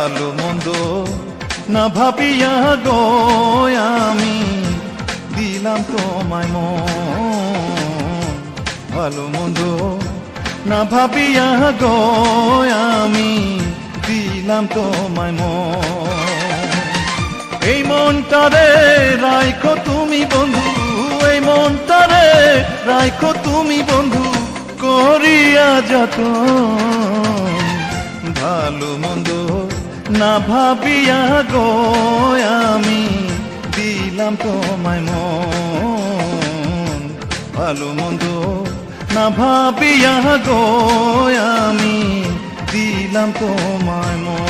ভালো মন্দ না ভাবিয়া গো আমি দিলাম তোমায় মন। ভালো মন্দ না ভাবিয়া গো আমি দিলাম তোমায় মন। এই মনটারে রাখো তুমি বন্ধু, এই মনটারে রাখো তুমি বন্ধু করিয়া যতন। ভালো মন্দ না ভাবিয়া গো আমি দিলাম তোমায় মন। ভালো মন্দ না ভাবিয়া গো আমি দিলাম তোমায় মন।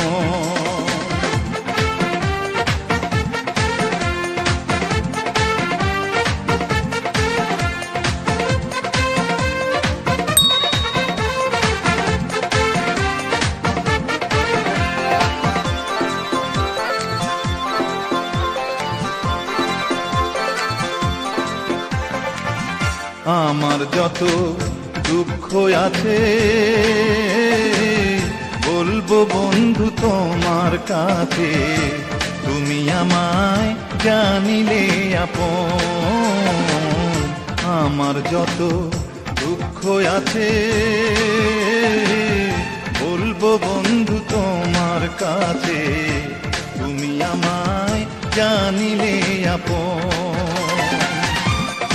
আমার যত দুঃখ আছে বলবো বন্ধু তোমার কাছে, তুমি আমায় জানিলে আপন। আমার যত দুঃখ আছে বলবো বন্ধু তোমার কাছে, তুমি আমায় জানিলে আপন।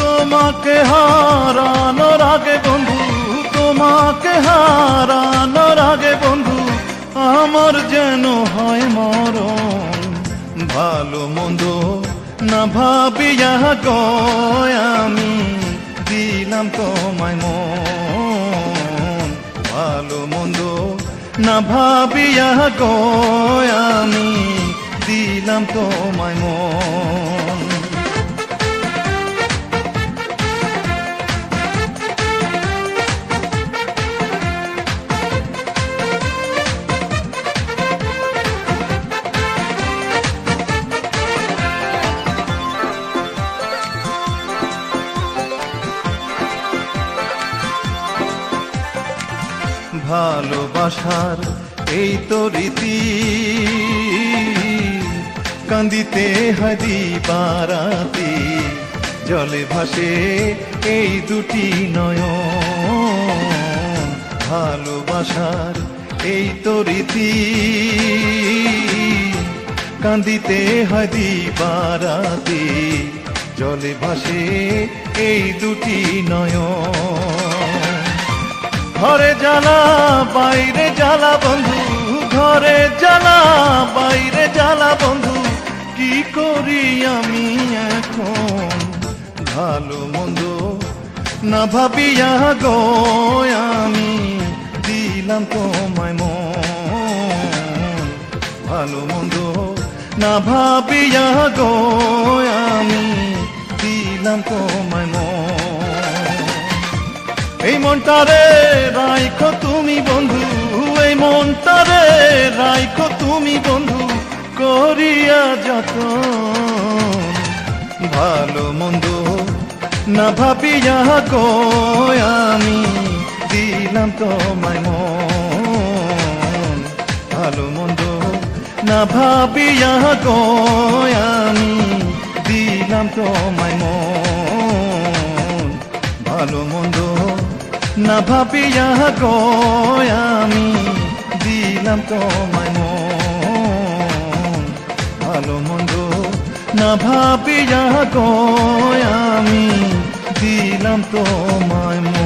তোমাকে হারানোর আগে বন্ধু, তোমাকে হারানোর আগে বন্ধু আমার যেন হয় মরণ। ভালো মন্দ না ভাবিয়া গো আমি দিলাম তোমায় মন। ভালো মন্দ না ভাবিয়া গো আমি দিলাম তোমায় মন। ভালোবাসার এই তো রীতি, কান্দিতে হয় দিবারাতি, জলে ভাসে এই দুটি নয়ন। ভালোবাসার এই তো রীতি, কান্দিতে হয় দিবারাতি, জলে ভাসে এই দুটি নয়ন। ঘরে জ্বালা বাইরে জ্বালা বন্ধু, ঘরে জ্বালা বাইরে জ্বালা বন্ধু কি করি আমি এখন। ভালো মন্দ না ভাবিয়া গো আমি দিলাম তোমায় মন। ভালো মন্দ না ভাবিয়া গো আমি দিলাম তোমায় মন। এই মনটারে রাখো তুমি বন্ধু, এই মনটারে রাখো তুমি বন্ধু করিয়া যতন। ভালো মন্দ না ভাবিয়া গো আমি দিলাম তোমায় মন। ভালো মন্দ না ভাবিয়া গো আমি দিলাম তোমায় মন। ভালো মন্দ না ভাবিয়া গো আমি দিলাম তোমায় মন। ভালো মন্দ না ভাবিয়া গো আমি দিলাম তোমায় মন।